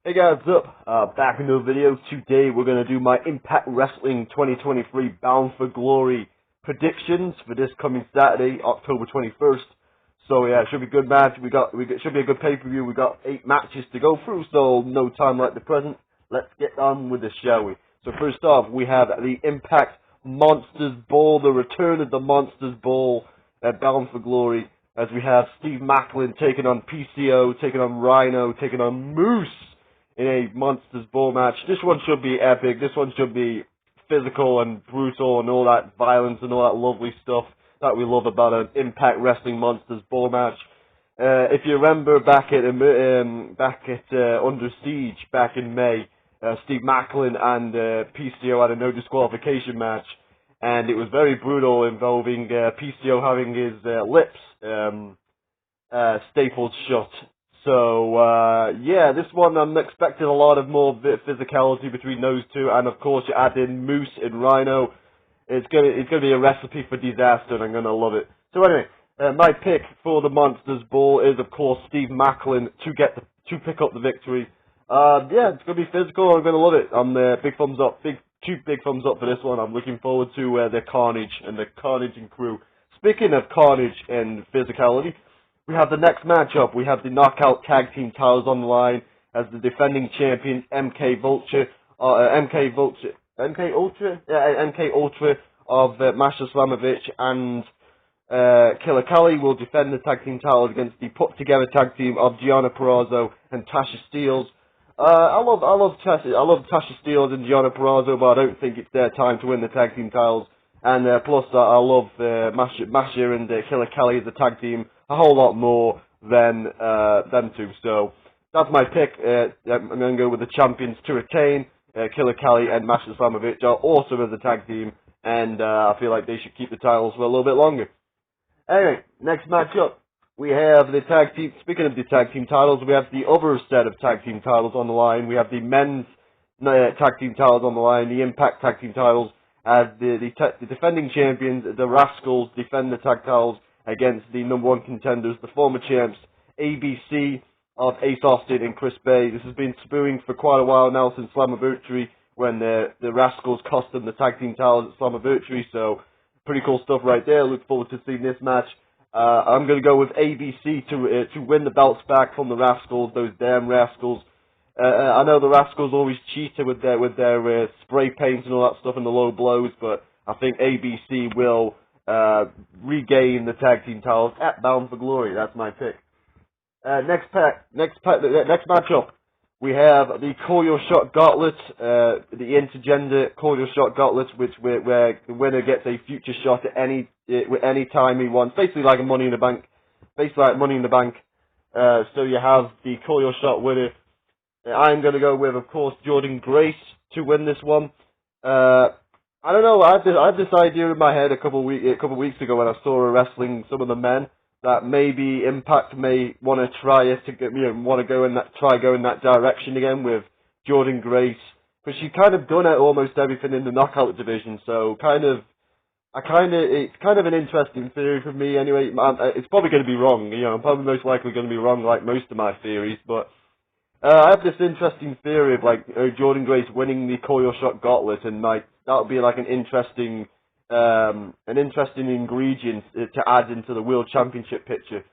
Hey guys, what's up? Back in the video. Today we're going to do my Impact Wrestling 2023 Bound for Glory predictions for this coming Saturday, October 21st. So yeah, it should be a good match. Should be a good pay-per-view. We got 8 matches to go through, so no time like the present. Let's get on with this, shall we? So first off, we have the Impact Monsters Ball, the return of the Monsters Ball at Bound for Glory, as we have Steve Maclin taking on PCO, taking on Rhino, taking on Moose in a Monsters Ball match. This one should be epic. This one should be physical and brutal and all that violence and all that lovely stuff that we love about an Impact Wrestling Monsters Ball match. If you remember back at Under Siege back in May, Steve Maclin and PCO had a no disqualification match, and it was very brutal, involving PCO having his lips stapled shut. So, yeah, this one I'm expecting a lot of more physicality between those two, and of course you add in Moose and Rhino. It's gonna be a recipe for disaster, and I'm gonna love it. So anyway, my pick for the Monsters Ball is of course Steve Maclin to pick up the victory. Yeah, it's gonna be physical. I'm gonna love it. I'm big thumbs up, two big thumbs up for this one. I'm looking forward to the Carnage and the Carnage and crew. Speaking of Carnage and physicality, we have the next matchup. We have the Knockout Tag Team titles on the line as the defending champions MK Ultra of Masha, Slamovich, and Killer Kelly will defend the tag team titles against the put together tag team of Deonna, Purrazzo, and Tasha Steelz. I love Tasha Steelz and Deonna Purrazzo, but I don't think it's their time to win the tag team titles. And plus, I love Masha and Killer Kelly as a tag team a whole lot more than them two. So that's my pick. I'm going to go with the champions to retain. Killer Kelly and Masha Slamovich are awesome as a tag team, and I feel like they should keep the titles for a little bit longer. Anyway, next matchup, we have the tag team. Speaking of the tag team titles, we have the other set of tag team titles on the line. We have the men's tag team titles on the line, the Impact tag team titles, as the defending champions, the Rascals, defend the tag titles against the #1 contenders, the former champs, ABC of Ace Austin and Chris Bay. This has been spewing for quite a while now, since Slamovich, when the Rascals cost them the tag team titles at Slamovich. So pretty cool stuff right there. Look forward to seeing this match. I'm going to go with ABC to win the belts back from the Rascals, those damn Rascals. I know the Rascals always cheated with their spray paint and all that stuff and the low blows, but I think ABC will regain the tag team titles at Bound for Glory. That's my pick. Next matchup, we have the Call Your Shot Gauntlet, the intergender Call Your Shot Gauntlet, where the winner gets a future shot at any time he wants, basically like a Money in the Bank. So you have the Call Your Shot winner. I'm going to go with, of course, Jordynne Grace to win this one. I don't know. I had this idea in my head a couple weeks ago when I saw her wrestling some of the men, that maybe Impact may want to try go in that direction again with Jordynne Grace, because she kind of done almost everything in the knockout division. So it's kind of an interesting theory for me. Anyway, it's probably going to be wrong. I'm probably most likely going to be wrong, like most of my theories, but I have this interesting theory of Jordynne Grace winning the Call Your Shot Gauntlet, and that would be like an interesting ingredient to add into the World Championship picture.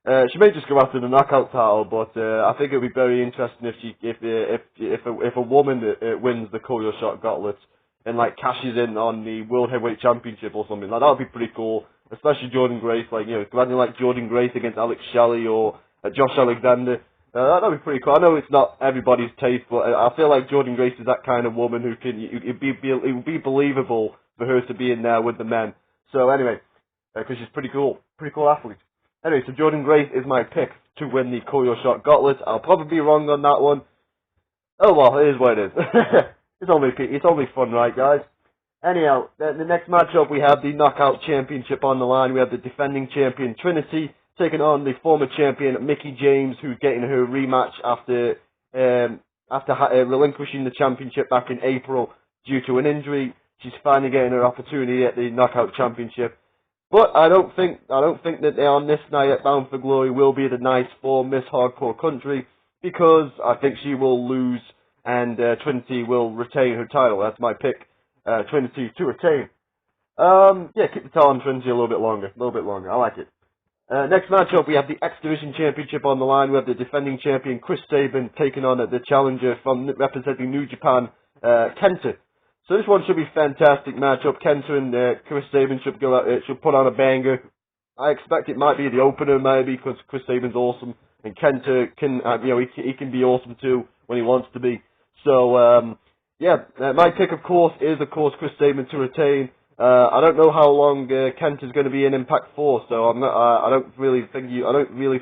She may just go after the knockout title, but I think it would be very interesting if a woman wins the Call Your Shot Gauntlet and cashes in on the World Heavyweight Championship or something. That would be pretty cool, especially Jordynne Grace. Imagine Jordynne Grace against Shelley or Josh Alexander. That'd be pretty cool. I know it's not everybody's taste, but I feel like Jordynne Grace is that kind of woman who it would be believable for her to be in there with the men. So anyway, because she's pretty cool athlete. Anyway, so Jordynne Grace is my pick to win the Call Your Shot Gauntlet. I'll probably be wrong on that one. Oh well, it is what it is. It's only fun, right, guys? Anyhow, the next matchup, we have the Knockout Championship on the line. We have the defending champion Trinity taking on the former champion Mickie James, who's getting her rematch after relinquishing the championship back in April due to an injury. She's finally getting her opportunity at the Knockout Championship. But I don't think that on this night at Bound for Glory will be the night for Miss Hardcore Country. because I think she will lose and Trinity will retain her title. That's my pick, Trinity to retain. Yeah, keep the title on Trinity a little bit longer. I like it. Next matchup, we have the X Division Championship on the line. We have the defending champion Chris Sabin taking on the challenger from representing New Japan, Kenta. So this one should be a fantastic matchup. Kenta and Chris Sabin should go out, should put on a banger. I expect it might be the opener, maybe, because Chris Sabin's awesome, and Kenta can, he can be awesome too when he wants to be. So, my pick, of course, is Chris Sabin to retain. I don't know how long Kenta's going to be in Impact for, so I'm not. I don't really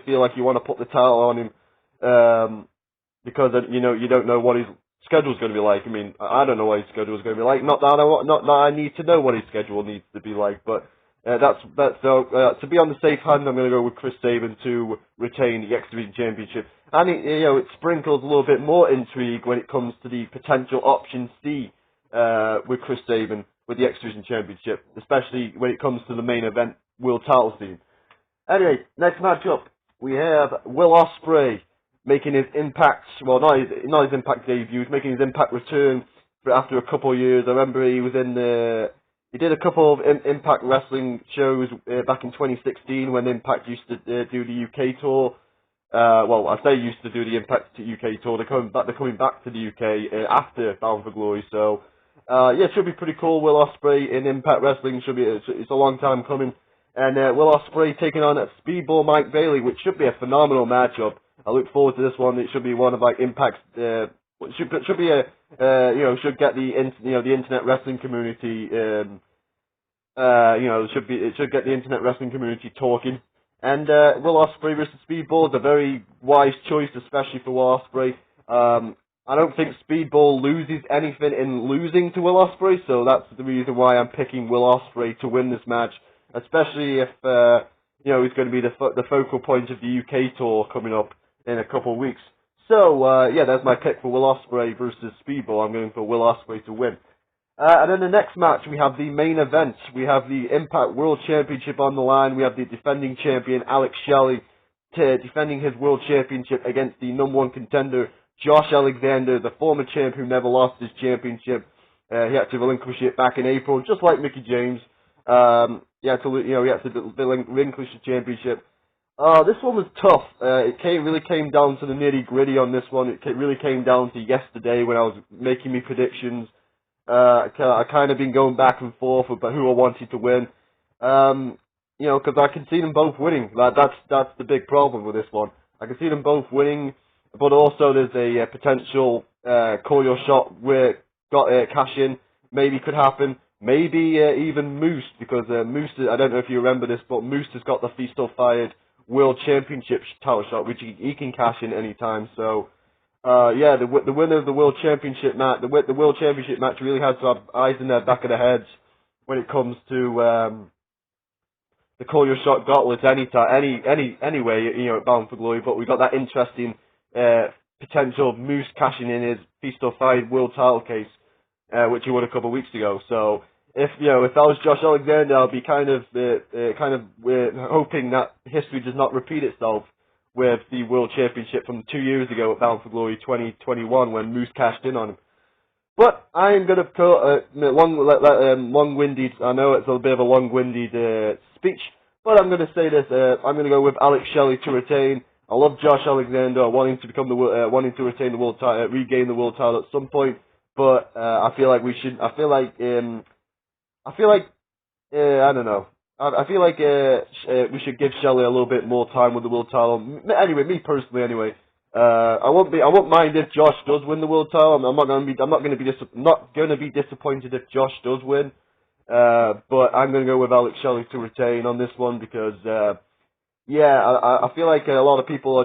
feel like you want to put the title on him, because you don't know what his schedule's going to be like. I mean, I don't know what his schedule's going to be like. Not that I need to know what his schedule needs to be like, but to be on the safe hand, I'm going to go with Chris Sabin to retain the X Division Championship, and it sprinkles a little bit more intrigue when it comes to the potential option C with Chris Sabin with the X Division Championship, especially when it comes to the main event World Title scene. Anyway, next matchup, we have Will Ospreay making his Impact, well, not his Impact debut, he's making his Impact return after a couple of years. I remember he did a couple of Impact Wrestling shows back in 2016 when Impact used to do the UK tour. Well, I say used to do the Impact UK tour. They're coming back to the UK after Bound for Glory, so it should be pretty cool. Will Ospreay in Impact Wrestling it's a long time coming, and Will Ospreay taking on Speedball Mike Bailey, which should be a phenomenal matchup. I look forward to this one. It should be one of Impact's. Should get the internet wrestling community. It should get the internet wrestling community talking. And Will Ospreay versus Speedball is a very wise choice, especially for Will Ospreay. I don't think Speedball loses anything in losing to Will Ospreay, so that's the reason why I'm picking Will Ospreay to win this match, especially if he's going to be the focal point of the UK tour coming up in a couple of weeks. So that's my pick for Will Ospreay versus Speedball. I'm going for Will Ospreay to win. And then the next match, we have the main event. We have the Impact World Championship on the line. We have the defending champion Alex Shelley defending his World Championship against the number one contender Josh Alexander, the former champ who never lost his championship. He had to relinquish it back in April, just like Mickie James. He had to relinquish the championship. This one was tough. It really came down to the nitty gritty on this one. It really came down to yesterday when I was making my predictions. I kind of been going back and forth about who I wanted to win. Because I can see them both winning. That's the big problem with this one. I can see them both winning, but also there's a potential call your shot where cash in maybe could happen. Maybe even Moose, because Moose, I don't know if you remember this, but Moose has got the Feast or Fired World Championship title shot, which he can cash in any time. So, the winner of the World Championship match, the World Championship match really has to have eyes in their back of their heads when it comes to the Call Your Shot Gauntlet anyway, at Bound for Glory. But we got that interesting potential of Moose cashing in his Feast or Fired World Title case, which he won a couple of weeks ago. So. If that was Josh Alexander, I'll be kind of hoping that history does not repeat itself with the World Championship from 2 years ago at Bound for Glory 2021 when Moose cashed in on him. But I am going to put long-winded. I know it's a bit of a long-winded speech, but I'm going to say this. I'm going to go with Alex Shelley to retain. I love Josh Alexander, wanting to retain the world title, regain the world title at some point. But I feel like I don't know. I feel like we should give Shelley a little bit more time with the world title. Anyway, me personally, anyway, I won't mind if Josh does win the world title. I'm not going to be disappointed if Josh does win. But I'm going to go with Alex Shelley to retain on this one because, I feel like a lot of people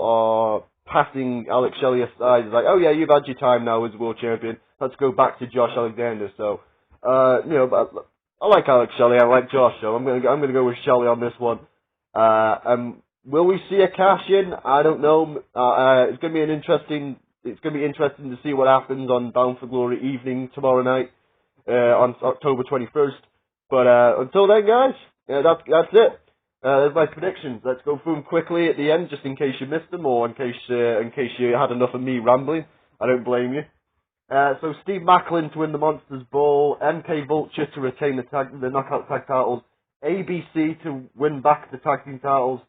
are passing Alex Shelley aside. It's like, oh yeah, you've had your time now as world champion. Let's go back to Josh Alexander. So, but I like Alex Shelley. I like Josh. So I'm gonna go with Shelley on this one. Will we see a cash in? I don't know. It's gonna be interesting to see what happens on Bound for Glory evening tomorrow night, on October 21st. But until then, guys, that's it. There's my predictions. Let's go through them quickly at the end, just in case you missed them, or in case you had enough of me rambling. I don't blame you. So Steve Maclin to win the Monsters Ball, MK Vulture to retain the Knockout Tag Titles, ABC to win back the Tag Team Titles,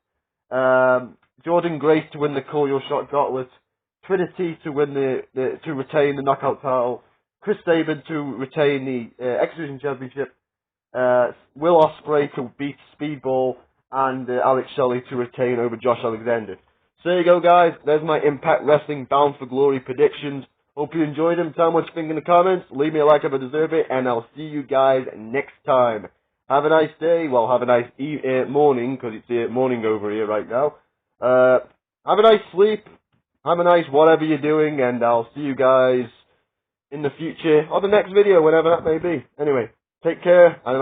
Jordan Grace to win the Call Your Shot Gauntlet, Trinity to win to retain the Knockout Title, Chris Sabin to retain the X Division Championship, Will Ospreay to beat Speedball, and Alex Shelley to retain over Josh Alexander. So there you go, guys. There's my Impact Wrestling Bound for Glory predictions. Hope you enjoyed them. Tell me what you think in the comments. Leave me a like if I deserve it, and I'll see you guys next time. Have a nice day. Well, have a nice morning, because it's morning over here right now. Have a nice sleep. Have a nice whatever you're doing, and I'll see you guys in the future, or the next video, whenever that may be. Anyway, take care. And